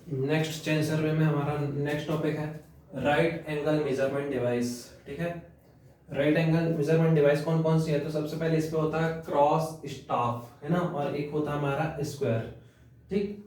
Next chain survey में हमारा next topic है राइट एंगल मेजरमेंट डिवाइस। ठीक है, राइट एंगल मेजरमेंट डिवाइस कौन कौन सी है? तो सबसे पहले इस पे होता है क्रॉस स्टाफ, है ना, और एक होता है हमारा स्क्वायर। ठीक,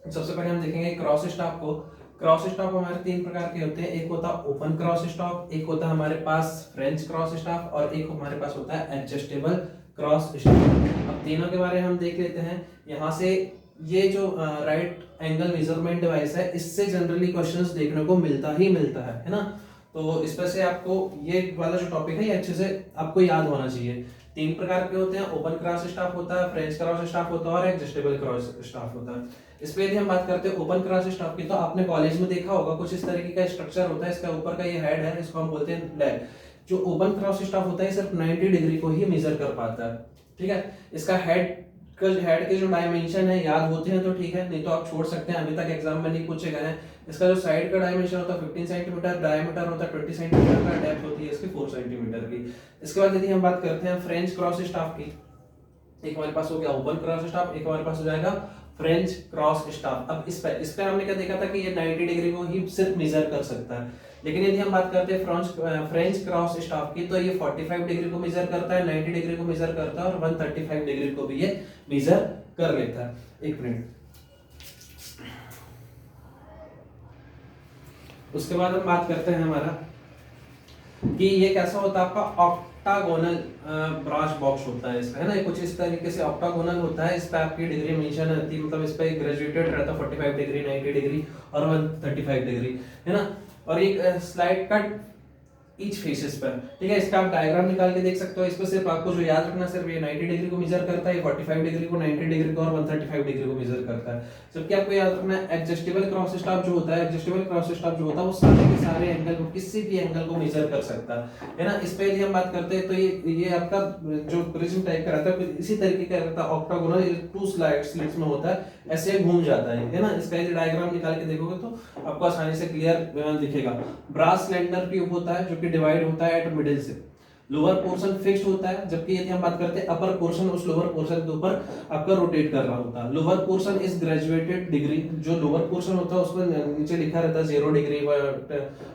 सबसे पहले हम देखेंगे क्रॉस स्टाफ को। क्रॉस स्टाफ हमारे तीन प्रकार के होते हैं, एक होता है ओपन क्रॉस स्टाफ, एक होता है हमारे पास फ्रेंच क्रॉस स्टाफ, और एक हमारे पास होता है एडजस्टेबल क्रॉस स्टाफ। अब तीनों के बारे में हम देख लेते हैं यहाँ से। ये जो राइट एंगल मेजरमेंट डिवाइस है, इससे जनरली क्वेश्चंस देखने को मिलता ही मिलता है ना। तो इस पर से आपको ये वाला जो टॉपिक है ये अच्छे से आपको याद होना चाहिए। तीन प्रकार के होते हैं, ओपन क्रॉस स्टाफ होता है, फ्रेंच क्रॉस स्टाफ होता है और एडजस्टेबल क्रॉस स्टाफ होता है। इस पे यदि हम बात करते हैं ओपन क्रॉस स्टाफ की, तो आपने कॉलेज में देखा होगा कुछ इस तरीके का स्ट्रक्चर होता है। इसका ऊपर का ये हेड है, इसको हम बोलते हैं लेग। जो ओपन क्रॉस स्टाफ होता है सिर्फ 90 डिग्री को ही मेजर कर पाता है। ठीक है, इसका हेड के जो डायमेंशन है याद होते हैं तो ठीक है, नहीं तो आप छोड़ सकते हैं, अभी तक एग्जाम में नहीं पूछे गए हैं। इसका जो साइड का डायमेंशन होता है 15 सेंटीमीटर, डायमीटर होता है 20 सेंटीमीटर का, डेप्थ होती है इसकी 4 सेंटीमीटर की। इसके बाद यदि हम बात करते हैं फ्रेंच क्रॉस स्टाफ की, एक हमारे पास हो गया ओपन क्रॉस स्टाफ, एक हमारे पास हो जाएगा फ्रेंच क्रॉस स्टाफ। अब इस पे हमने क्या देखा था कि ये 90 डिग्री को ही सिर्फ मेजर कर सकता है, लेकिन यदि हम बात करते हैं फ्रेंच क्रॉस स्टाफ की, तो ये 45 डिग्री को मेजर करता है, 90 डिग्री को मेजर करता है और 135 डिग्री को भी ये मेजर कर लेता है। एक मिनट, उसके बाद हम बात करते हैं हमारा कि ये कैसा होता है आपका ऑक्टागोनल ब्रास बॉक्स होता है इसका, है ना। ये कुछ इस तरीके से ऑक्टागोनल होता है। इस पे आपकी डिग्री मेंशन रहती है, मतलब इस पे ग्रेजुएटेड रहता है 45 डिग्री, 90 डिग्री और 135 डिग्री, है ना। और एक स्लाइड कट ईच फेसेस पर। ठीक है, इसका आप डायग्राम निकाल के देख सकते हो। इस पर सिर्फ आपको जो याद रखना, सिर्फ ये 90 डिग्री को मेजर करता है, 45 डिग्री को, 90 डिग्री को और 135 डिग्री को मेजर करता है। जबकि आपको याद रखना है एडजस्टेबल क्रॉस स्टाफ जो होता है, एडजस्टेबल क्रॉस स्टाफ जो होता है वो सारे के सारे एंगल को, किसी भी एंगल को मेजर कर सकता है ना। इस पे यदि हम बात करते हैं तो ये आपका जो प्रिज्म टाइप का रहता है इसी तरीके का रहता है, ऑक्टागोनल, 2 स्लिट्स में होता है, ऐसे घूम जाता है ना। इसका यदि डायग्राम निकाल के देखोगे तो आपको आसानी से क्लियर दिखेगा। ब्रास सिलेंडर ट्यूब होता है जो कि डिवाइड होता है एट मिडिल से। लोअर पोर्शन फिक्स्ड होता है, जबकि यदि हम बात करते हैं अपर पोर्शन, उस लोअर पोर्शन के ऊपर आपका रोटेट कर रहा होता है। Lower portion is graduated degree, जो लोअर पोर्शन होता है उसमें नीचे लिखा रहता है 0 डिग्री,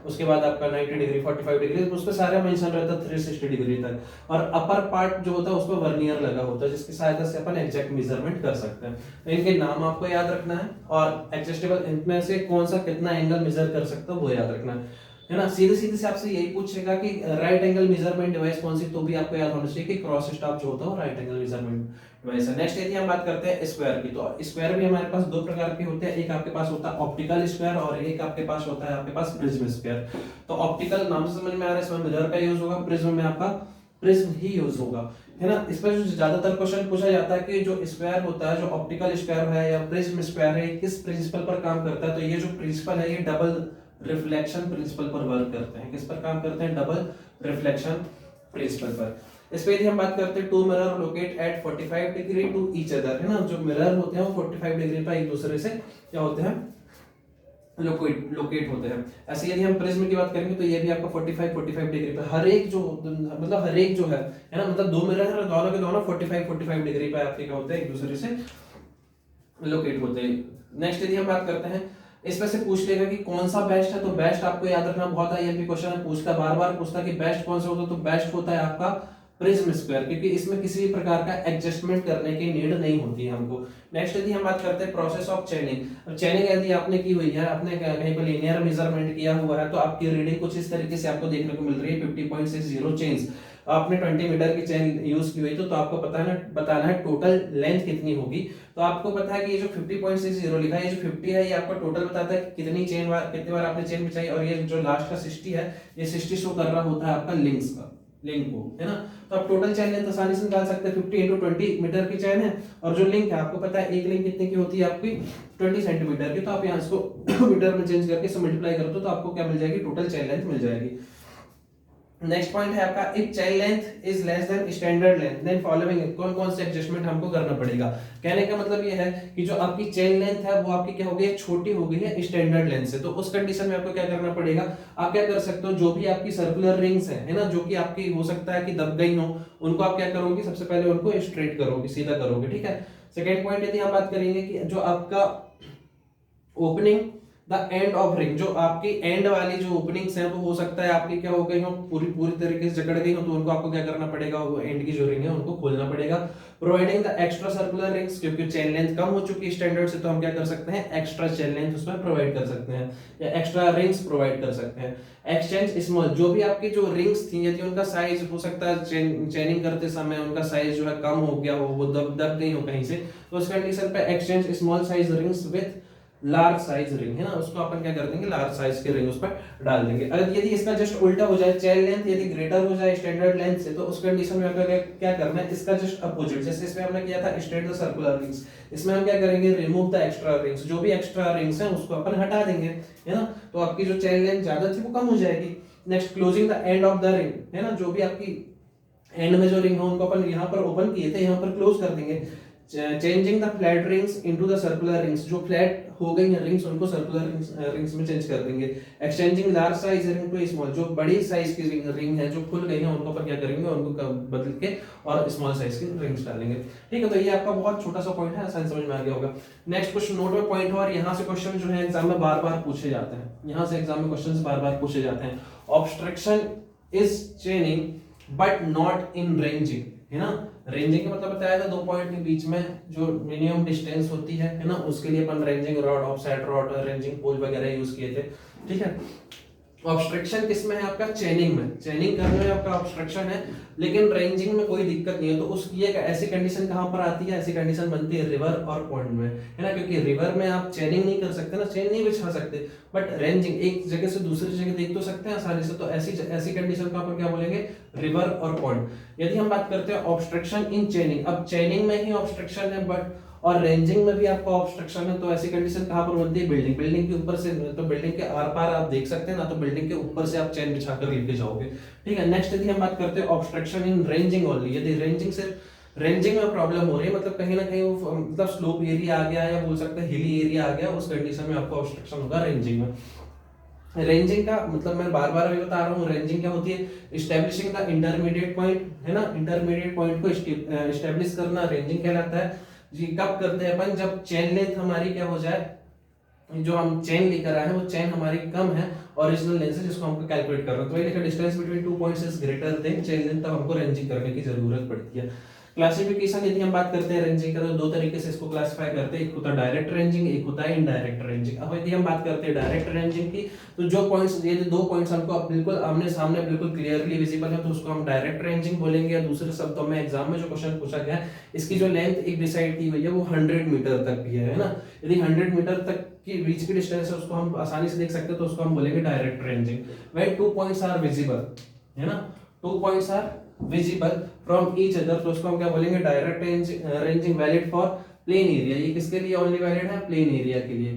उसके बाद आपका 90 डिग्री, 45 डिग्री, उस पर सारा मेंशन रहता है 360 डिग्री तक। और अपर पार्ट जो होता है उस पर वर्नियर लगा होता है, जिसकी सहायता से अपन एग्जैक्ट मेजरमेंट कर सकते हैं। तो इनके नाम आपको याद रखना है, और एडजस्टेबल इनमें से कौन सा कितना एंगल मेजर कर सकता है वो याद रखना है ना। सीधे सीधे से आपसे यही पूछेगा कि राइट एंगल मेजरमेंट डिवाइस कौन सी, तो भी आपको याद होना चाहिए कि क्रॉस स्टाफ जो होता है वो राइट एंगल मेजरमेंट डिवाइस है। नेक्स्ट यदि हम बात करते हैं स्क्वायर की, तो स्क्वायर भी हमारे पास दो प्रकार के होते हैं, एक आपके पास होता है ऑप्टिकल स्क्वायर और एक आपके पास होता है आपके पास प्रिज्म स्क्वायर। तो ऑप्टिकल नाम से समझ में आ रहा है, इसमें मिरर का यूज होगा, प्रिज्म में आपका प्रिज्म ही यूज होगा, है ना। इस पर जो ज्यादातर क्वेश्चन पूछा जाता है कि जो स्क्वायर होता है, जो ऑप्टिकल स्क्वायर है या प्रिज्म स्क्वायर है, किस प्रिंसिपल पर काम करता है? तो ये जो प्रिंसिपल है ये डबल रिफ्लेक्शन प्रिंसिपल पर वर्क करते हैं। किस पर काम करते हैं? डबल रिफ्लेक्शन प्रिंसिपल पर। इस पे यदि हम बात करते हैं, two mirror locate at 45 degree to each other, है ना। जो मिरर होते हैं वो 45 डिग्री पर एक दूसरे से क्या होते हैं, लोकेट होते हैं। ऐसे यदि हम प्रिज्म की बात करेंगे तो ये भी आपका 45 डिग्री पे हर एक जो, मतलब हर एक जो है ना, मतलब दो मिरर है, दोनों के दोनों 45 डिग्री पे आपके क्या होते हैं, एक दूसरे से लोकेट होते हैं। नेक्स्ट यदि हम बात करते हैं, इसमें से पूछ लेगा कि कौन सा बेस्ट है, तो बेस्ट आपको याद रखना, बहुत आईएमपी क्वेश्चन है, पूछता बार बार पूछता कि बेस्ट कौन सा होता है, तो बेस्ट होता है आपका प्रिज्म स्क्वायर, क्योंकि इसमें किसी भी प्रकार का एडजस्टमेंट करने की नीड नहीं होती है हमको। नेक्स्ट यदि हम बात करते हैं प्रोसेस ऑफ चेनिंग। चेनिंग यदि आपने की हुई है, आपने कहीं पर लीनियर मेजरमेंट किया हुआ है, तो आपकी रीडिंग कुछ इस तरीके से आपको देखने को मिल रही है 50.60 चेन्स। आपने 20 मीटर की चेन यूज की हुई तो आपको बताना है टोटल लेंथ कितनी होगी। तो आपको पता है कि ये जो 50.60 लिखा है, ये जो 50 है ये आपका टोटल बताता है कि कितनी बार आपने चेन बिछाई, और ये जो लास्ट का 60 है ये 60 शो कर रहा होता है आपका लिंक को, है ना। तो आप टोटल चेन लेंथ आसानी से निकाल सकते हैं। 50 × 20 मीटर की चेन है, और जो लिंक है आपको पता है एक लिंक कितने की होती है आपकी 20 सेंटीमीटर की। तो आप यहाँ इसको मीटर में चेंज करके इसे मल्टीप्लाई कर दो तो आपको क्या मिल जाएगी, टोटल चेन लेंथ मिल जाएगी। नेक्स्ट पॉइंट है आपका, if chain length is less than standard length then following, कौन कौन से एडजस्टमेंट हमको करना पड़ेगा। कहने का मतलब ये है कि जो आपकी चेन लेंथ है वो आपकी क्या हो गई है, छोटी हो गई है स्टैंडर्ड लेंथ से। तो उस कंडीशन में आपको क्या करना पड़ेगा, आप क्या कर सकते हो, जो भी आपकी सर्कुलर रिंग्स है ना, जो कि आपकी हो सकता है कि दब गई हो, उनको आप क्या करोगे, सबसे पहले उनको स्ट्रेट करोगे, सीधा करोगे, ठीक है। सेकेंड पॉइंट यदि हम बात करेंगे कि जो आपका opening the end of ring, जो आपकी एंड वाली जो ओपनिंग्स हैं वो हो सकता है आपकी क्या हो गई हो, पूरी पूरी तरीके से जकड़ गई हो, तो उनको आपको क्या करना पड़ेगा, वो एंड की जो रिंग है उनको खोलना पड़ेगा। Providing the extra circular rings, क्योंकि चेन लेंथ कम हो चुकी है स्टैंडर्ड से, तो हम क्या कर सकते हैं, एक्स्ट्रा चेन लेंथ उसमें प्रोवाइड कर सकते हैं या एक्स्ट्रा रिंग्स प्रोवाइड कर सकते हैं। एक्सचेंज स्मॉल, जो भी आपकी जो रिंग्स थी यदि उनका साइज हो सकता है चेनिंग करते समय उनका साइज जो है कम हो गया हो, वो दब गई हो कहीं से, तो उस कंडीशन पे exchange small size rings with large size ring, है ना, उसको अपन क्या कर देंगे, लार्ज साइज के रिंग उस पर डाल देंगे। अगर यदि इसका जस्ट उल्टा हो जाए, चेन लेंथ यदि ग्रेटर हो जाए स्टैंडर्ड लेंथ से, तो उस कंडीशन में आपको क्या करना है, इसका जस्ट अपोजिट, जैसे इसमें हमने किया था स्ट्रेट द सर्कुलर रिंग्स, इसमें हम क्या करेंगे, रिमूव द एक्स्ट्रा रिंग्स, जो भी एक्स्ट्रा रिंग्स हैं उसको अपन हटा देंगे, है ना, तो आपकी जो चेन लेंथ ज्यादा थी वो कम हो जाएगी। Next closing the end of the ring, है ना, जो भी आपकी एंड में जो रिंग हो उनको अपन यहाँ पर ओपन किए थे यहाँ पर क्लोज कर देंगे। Changing the flat rings into the circular rings, जो फ्लैट हो गई हैं रिंग्स उनको सर्कुलर रिंग्स में चेंज कर देंगे। Exchanging large size ring to small, जो बड़ी साइज की रिंग है जो खुल गई है उनको अपन क्या करेंगे, उनको बदल के और स्मॉल साइज की रिंग्स डालेंगे। ठीक है, तो ये आपका बहुत छोटा सा पॉइंट है, आसान समझ में आ गया होगा। नेक्स्ट क्वेश्चन नोट में पॉइंट, और यहाँ से क्वेश्चन जो है एग्जाम में बार बार पूछे जाते हैं, यहाँ से एग्जाम में क्वेश्चन बार बार पूछे जाते हैं। Obstruction is चेनिंग but not in ranging, है ना, रेंजिंग का मतलब बताया था दो पॉइंट के बीच में जो मिनिमम डिस्टेंस होती है ना, उसके लिए अपन ranging rod, offset rod, ranging pole वगैरह यूज किए थे। ठीक है, ऑब्स्ट्रक्शन किसमें है आपका, चेनिंग में, चेनिंग करने में आपका ऑब्स्ट्रक्शन है, लेकिन रेंजिंग में कोई दिक्कत नहीं है। तो उस ये ऐसी कंडीशन कहां पर आती है, ऐसी कंडीशन बनती है रिवर और पॉन्ड में, है ना, क्योंकि रिवर में आप चेनिंग नहीं कर सकते ना, चेन नहीं बिछा सकते, बट रेंजिंग एक जगह से दूसरी जगह देख तो सकते हैं आसानी से, तो ऐसी कंडीशन को अपन क्या बोलेंगे, रिवर और पॉन्ड। यदि हम बात करते हैं ऑब्स्ट्रक्शन इन चेनिंग, अब चेनिंग में ही ऑब्स्ट्रक्शन है बट और रेंजिंग में भी आपका ऑब्स्ट्रक्शन है, तो ऐसी कंडीशन कहां पर बनती है, बिल्डिंग के ऊपर से, तो बिल्डिंग के आर पार आप देख सकते हैं ना, तो बिल्डिंग के ऊपर से आप चेन बिछाकर लेके जाओगे। ठीक है, नेक्स्ट यदि हम बात करते हैं ऑब्स्ट्रक्शन इन रेंजिंग ओनली, यदि रेंजिंग में प्रॉब्लम हो रही है, मतलब कहीं ना कहीं वो मतलब स्लोप एरिया आ गया या बोल सकते हैं हिली एरिया आ गया, उस कंडीशन में आपको ऑब्स्ट्रक्शन होगा रेंजिंग में। रेंजिंग का मतलब मैं बार बार अभी बता रहा हूँ, रेंजिंग क्या होती है, इस्टेब्लिशिंग द इंटरमीडिएट पॉइंट, है ना, इंटरमीडिएट पॉइंट को इस्टेब्लिश करना रेंजिंग कहलाता है जी। कब करते हैं अपन, जब चेन लेंथ हमारी क्या हो जाए, जो हम चेन लेकर आए हैं वो चेन हमारी कम है ओरिजिनल लेंथ से, जिसको हमको कैलकुलेट करना है, तो वही लिखा distance between two points is greater than chain length, तब हमको रेंजिंग करने की जरूरत पड़ती है। क्लासिफिकेशन यदि हम बात करते हैं रेंजिंग का, तो दो तरीके से इसको क्लासिफाई करते हैं, एक होता है डायरेक्ट रेंजिंग, एक होता है इनडायरेक्ट रेंजिंग। अब यदि हम बात करते हैं डायरेक्ट रेंजिंग की, तो जो पॉइंट्स, ये दो पॉइंट्स हमको बिल्कुल आमने सामने बिल्कुल क्लियरली विजिबल है, तो उसको हम डायरेक्ट रेंजिंग बोलेंगे। या दूसरे शब्दों में एग्जाम में जो क्वेश्चन पूछा गया है, इसकी जो लेंथ एक डिसाइड की हुई है वो 100 मीटर तक भी है ना, यदि 100 मीटर तक की बीच की डिस्टेंस है उसको हम आसानी से देख सकते हैं, तो उसको हम बोलेंगे direct ranging. When two points are visible, है ना, two points are visible from each other, तो उसको हम क्या बोलेंगे, direct ranging valid for plain area. ये किसके लिए ओनली वैलिड है, प्लेन एरिया के लिए।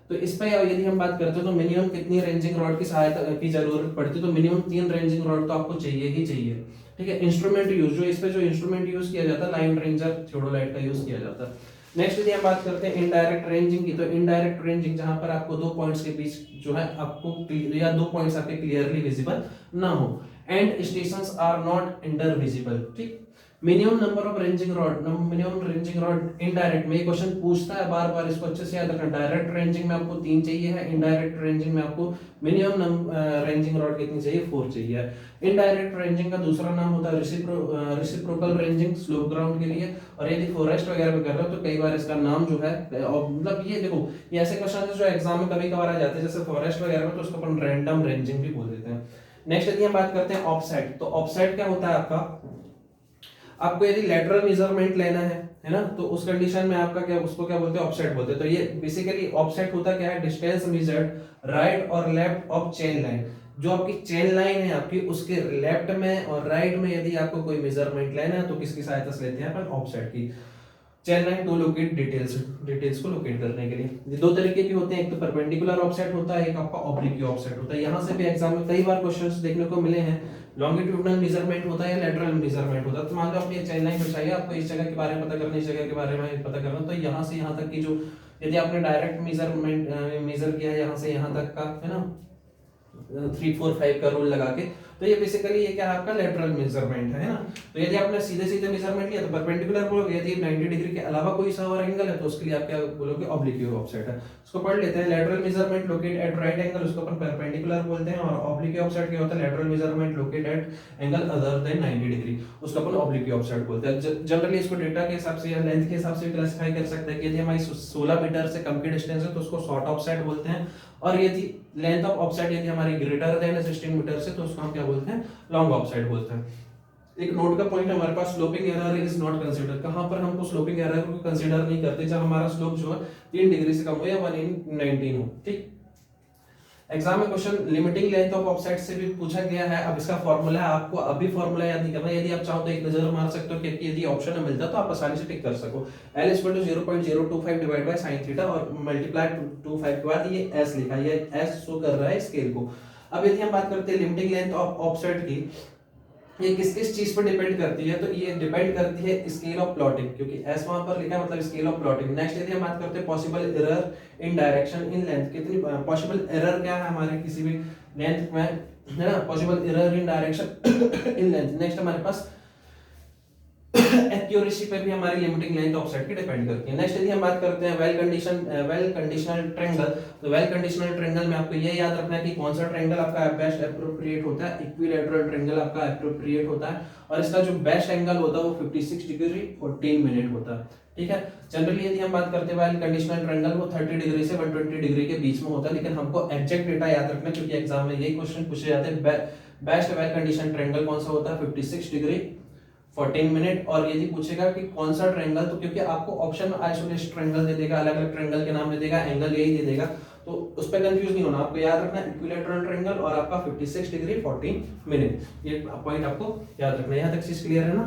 तो इस पे यदि हम बात करते हैं तो मिनिमम कितनी रेंजिंग रॉड की सहायता की जरूरत पड़ती है, तो मिनिमम 3 रेंजिंग रॉड तो आपको चाहिए ही चाहिए। ठीक है, इंस्ट्रूमेंट यूज, जो इस पे जो इंस्ट्रूमेंट यूज किया जाता है, लाइन रेंजर, थियोडोलाइट का यूज किया जाता है। नेक्स्ट यदि हम बात करते हैं इनडायरेक्ट रेंजिंग की, तो इनडायरेक्ट रेंजिंग जहां पर आपको दो पॉइंट्स के बीच जो है आपको या दो पॉइंट्स आपके क्लियरली विजिबल ना हो, end stations are not inter visible. ठीक, minimum number of ranging rod, minimum ranging rod indirect में, ये क्वेश्चन पूछता है बार बार, इसको अच्छे से याद रखना। डायरेक्ट रेंजिंग में आपको 3 चाहिए है, इनडायरेक्ट रेंजिंग में आपको मिनिमम रेंजिंग रॉड कितनी चाहिए, 4 चाहिए। इनडायरेक्ट रेंजिंग का दूसरा नाम होता है रेसिप्रोकल रेंजिंग, स्लोप ग्राउंड के लिए। और यदि फॉरेस्ट वगैरह में कर रहे हो तो कई बार इसका नाम जो है, मतलब ये देखो, ये ऐसे क्वेश्चन है जो एग्जाम में कभी कभार आ जाते हैं, जैसे फॉरेस्ट वगैरह में, तो उसको अपन रैंडम रेंजिंग भी बोल देते हैं। नेक्स्ट यदि हम बात करते हैं ऑफसेट, तो ऑफसेट क्या होता है आपको यदि लेटरल मेजरमेंट लेना है ना, तो उस कंडीशन में आपका क्या, उसको क्या बोलते हैं, ऑफसेट बोलते हैं। तो ये बेसिकली ऑफसेट होता क्या है, डिस्टेंस मेजर्ड राइट और लेफ्ट ऑफ चेन लाइन, जो आपकी चेन लाइन है आपकी उसके लेफ्ट में और राइट में यदि आपको कोई मेजरमेंट लेना है तो किसकी सहायता से लेते हैं अपन, ऑफसेट की। Chain line to locate details को लोकेट करने के लिए ये दो तरीके के होते हैं, एक तो परपेंडिकुलर ऑफसेट होता है, एक आपका ऑब्लिक ऑफसेट होता है। यहाँ से भी एग्जाम में कई बार क्वेश्चंस देखने को मिले हैं, लॉन्गिट्यूडनल मेजरमेंट होता है या लेटरल मेजरमेंट होता है। तो मान लो आपने चेन लाइन बिछाई है, आपको इस जगह के बारे में पता करना, इस जगह के बारे में पता करना, तो यहाँ से यहाँ तक की जो, यदि आपने डायरेक्ट मेजरमेंट मेजर किया है यहाँ से यहाँ तक का, है ना, 3 4 5 का रूल लगा के, तो ये बेसिकली ये क्या है आपका लेटरल मेजरमेंट है ना। तो यदि आपने सीधे सीधे मेजरमेंट लिया तो परपेंडिकुलर बोलोगे, यदि 90 डिग्री के अलावा कोई सा और एंगल है तो उसके लिए आप क्या बोलोगे, ऑब्लिक ऑफसेट है। उसको पढ़ लेते हैं, lateral measurement locate at right angle, उसको अपन परपेंडिकुलर बोलते हैं, और ऑब्लिक ऑफसेट क्या होता है, lateral measurement locate at angle other than 90 degree, उसको अपन ऑब्लिक ऑफसेट बोलते हैं। जनरली इसको डेटा के हिसाब से या लेंथ के हिसाब से क्लासिफाई कर सकते हैं कि यदि हमारी 16 मीटर से कम की डिस्टेंस है तो उसको शॉर्ट ऑफसेट बोलते हैं, और यदि लेंथ ऑफ ऑफसेट यदि हमारी ग्रेटर देन 16 मीटर से तो उसको हम क्या बोलते हैं, लॉन्ग ऑफसेट बोलते हैं। एक नोट का पॉइंट हमारे पास, sloping error is not consider, कहां पर हमको स्लोपिंग एरर को कंसीडर नहीं करते, जब हमारा स्लोप जो है 3 डिग्री से कम हो या 1/19 हो, ठीक। एग्जाम में question limiting length of offset से भी पूछा गया है। अब इसका फॉर्मूला है, आपको अभी फॉर्मूला याद नहीं करना, यदि आप चाहो तो एक नजर मार सकते हो कि यदि ऑप्शन में मिलता तो आप आसानी से टिक कर सको। L = 0.025 divide by sin theta और मल्टीप्लाई 25 के बाद ये s लिखा है, ये s शो कर रहा है स्केल को। अब यदि हम बात करते हैं लिमिटिंग लेंथ ऑफ ऑफसेट की, ये किस किस चीज पर डिपेंड करती है, तो ये डिपेंड करती है स्केल ऑफ प्लॉटिंग, क्योंकि एस वहां पर लिखा है मतलब स्केल ऑफ प्लॉटिंग। नेक्स्ट यदि हम बात करते हैं possible error in direction in length, कितनी पॉसिबल एरर क्या है हमारे किसी भी लेंथ में, है ना, possible error in direction in length. Next हमारे पास एक्यूरेसी पे भी हमारी लिमिटिंग लेंथ ऑफसेट की डिपेंड करती है। नेक्स्ट यदि हम बात करते हैं वेल कंडीशनल ट्रायंगल, तो वेल कंडीशनल ट्रायंगल में आपको ये याद रखना है कि कौन सा ट्रायंगल आपका बेस्ट एप्रोप्रिएट होता है, इक्विलैटरल ट्रायंगल आपका एप्रोप्रिएट होता है, और इसका जो बेस्ट एंगल होता है वो 56 डिग्री 14 मिनट होता है, ठीक है। जनरली यदि हम बात करते हैं वेल कंडीशनल ट्रायंगल, वो 30 डिग्री से 120 डिग्री के बीच में होता है, लेकिन हमको एग्जैक्ट डेटा याद रखना है क्योंकि एग्जाम में यही क्वेश्चन पूछे जाते हैं। बेस्ट वेल कंडीशन ट्रायंगल कौन सा होता है, 56 डिग्री 14 मिनट। और यदि पूछेगा कि कौन सा ट्रायंगल, तो क्योंकि आपको ऑप्शन में आइसोलेशन ट्रायंगल दे देगा, अलग अलग ट्रायंगल के नाम दे देगा, एंगल यही दे देगा, तो उस पर कंफ्यूज नहीं होना, आपको याद रखना इक्विलैटरल ट्रायंगल और आपका 56 डिग्री 14 मिनट, ये पॉइंट आपको याद रखना है। यहाँ तक चीज क्लियर है ना।